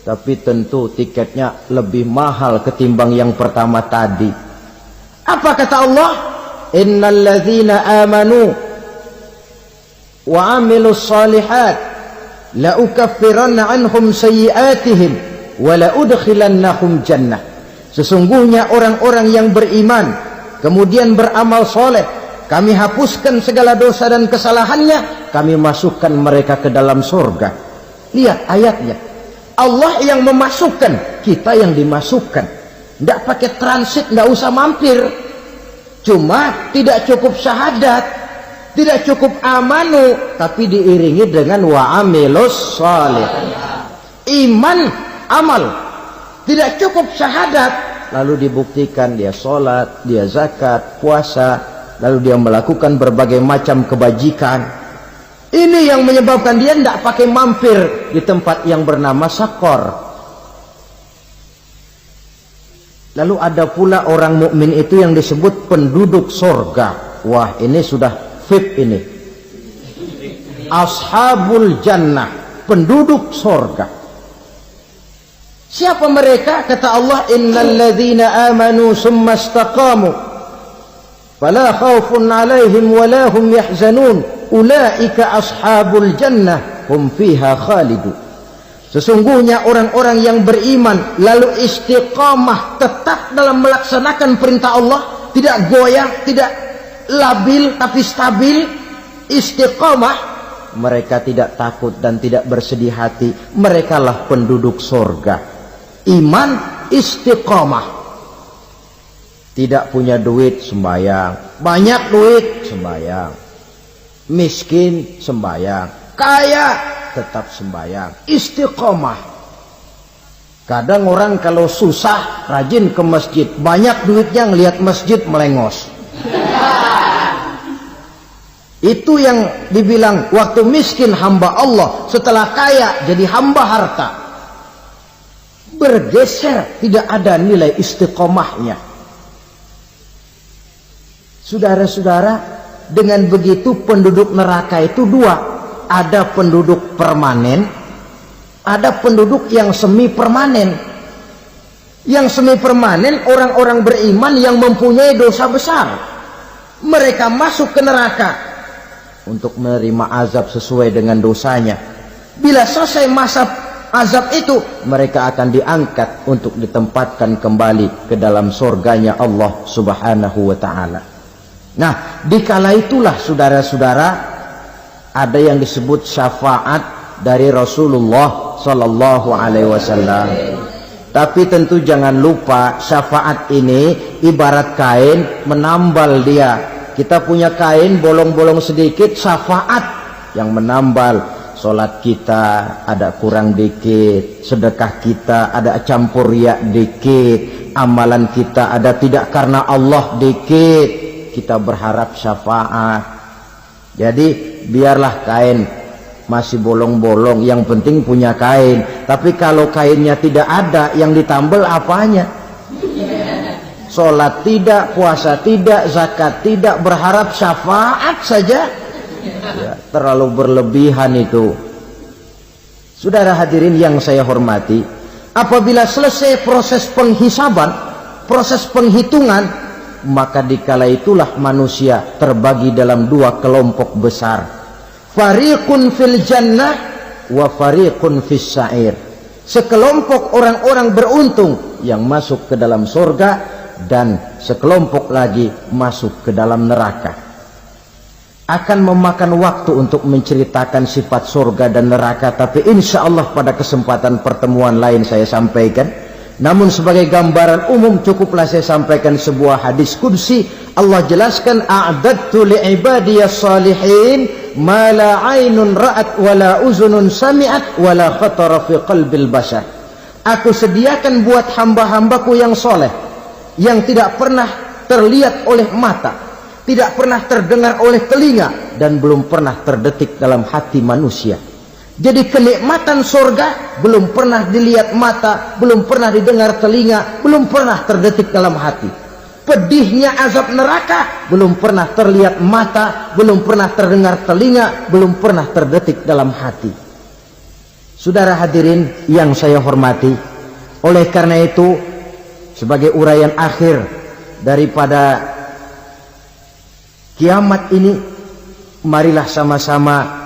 Tapi tentu tiketnya lebih mahal ketimbang yang pertama tadi. Apa kata Allah? Innal ladzina amanu wa amilus solihat la ukaffiranna anhum sayyi'atihim wa la udkhilannahum jannah. Sesungguhnya orang-orang yang beriman kemudian beramal soleh, kami hapuskan segala dosa dan kesalahannya, kami masukkan mereka ke dalam surga. Lihat ayatnya. Allah yang memasukkan, kita yang dimasukkan. Tidak pakai transit, tidak usah mampir. Cuma tidak cukup syahadat, tidak cukup amanu, tapi diiringi dengan wa'amilus salih. Iman, amal. Tidak cukup syahadat, lalu dibuktikan dia sholat, dia zakat, puasa, lalu dia melakukan berbagai macam kebajikan. Ini yang menyebabkan dia tidak pakai mampir di tempat yang bernama Saqar. Lalu ada pula orang mukmin itu yang disebut penduduk surga. Wah, ini sudah VIP ini. Ashabul jannah, penduduk surga. Siapa mereka? Kata Allah, innal ladzina amanu summa istaqamu fala khaufun 'alaihim wala hum yahzanun ulaika ashabul jannah hum fiha khalidun. Sesungguhnya orang-orang yang beriman lalu istiqamah, tetap dalam melaksanakan perintah Allah, tidak goyah, tidak labil tapi stabil, istiqamah, mereka tidak takut dan tidak bersedih hati. Merekalah penduduk surga. Iman, istiqamah. Tidak punya duit, sembahyang. Banyak duit, sembahyang. Miskin, sembahyang. Kaya, tetap sembahyang. Istiqomah. Kadang orang kalau susah rajin ke masjid, banyak duitnya ngelihat masjid melengos. Itu yang dibilang waktu miskin hamba Allah, setelah kaya jadi hamba harta. Bergeser, tidak ada nilai istiqomahnya. Saudara-saudara, dengan begitu penduduk neraka itu dua. Ada penduduk permanen, ada penduduk yang semi permanen. Yang semi permanen orang-orang beriman yang mempunyai dosa besar. Mereka masuk ke neraka untuk menerima azab sesuai dengan dosanya. Bila selesai masa azab itu, mereka akan diangkat untuk ditempatkan kembali ke dalam surganya Allah Subhanahu wa ta'ala. Nah, dikala itulah saudara-saudara, ada yang disebut syafaat dari Rasulullah Sallallahu Alaihi Wasallam. Tapi tentu jangan lupa, syafaat ini ibarat kain menambal dia. Kita punya kain bolong-bolong sedikit, syafaat yang menambal. Solat kita ada kurang dikit, sedekah kita ada campur riak dikit, amalan kita ada tidak karena Allah dikit, kita berharap syafaat. Jadi biarlah kain masih bolong-bolong, yang penting punya kain. Tapi kalau kainnya tidak ada, yang ditambal apanya? Sholat tidak, puasa tidak, zakat tidak, berharap syafaat saja. Ya, terlalu berlebihan itu. Saudara hadirin yang saya hormati, apabila selesai proses penghisaban, proses penghitungan, maka dikala itulah manusia terbagi dalam dua kelompok besar. Fariqun fil jannah wa fariqun fis sa'ir. Sekelompok orang-orang beruntung yang masuk ke dalam surga, dan sekelompok lagi masuk ke dalam neraka. Akan memakan waktu untuk menceritakan sifat surga dan neraka, tapi insya Allah pada kesempatan pertemuan lain saya sampaikan. Namun sebagai gambaran umum cukuplah saya sampaikan sebuah hadis qudsi. Allah jelaskan, a'dadtu li'ibadiyas salihin ma la ainun ra'at wa la uzunun sami'at wa la khatara fi qalbil bashar. Aku sediakan buat hamba-hambaku yang soleh, yang tidak pernah terlihat oleh mata, tidak pernah terdengar oleh telinga, dan belum pernah terdetik dalam hati manusia. Jadi kenikmatan surga belum pernah dilihat mata, belum pernah didengar telinga, belum pernah terdetik dalam hati. Pedihnya azab neraka belum pernah terlihat mata, belum pernah terdengar telinga, belum pernah terdetik dalam hati. Saudara hadirin yang saya hormati, oleh karena itu sebagai uraian akhir daripada kiamat ini, marilah sama-sama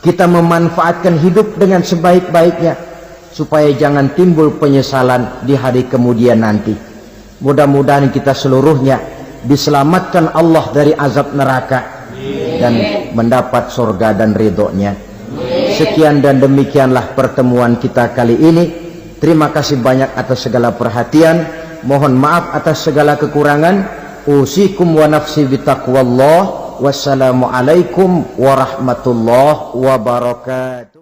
kita memanfaatkan hidup dengan sebaik-baiknya, supaya jangan timbul penyesalan di hari kemudian nanti. Mudah-mudahan kita seluruhnya diselamatkan Allah dari azab neraka dan mendapat surga dan ridhonya. Sekian dan demikianlah pertemuan kita kali ini. Terima kasih banyak atas segala perhatian. Mohon maaf atas segala kekurangan. Usikum wa nafsi bitaqwallah. Wassalamualaikum warahmatullahi wabarakatuh.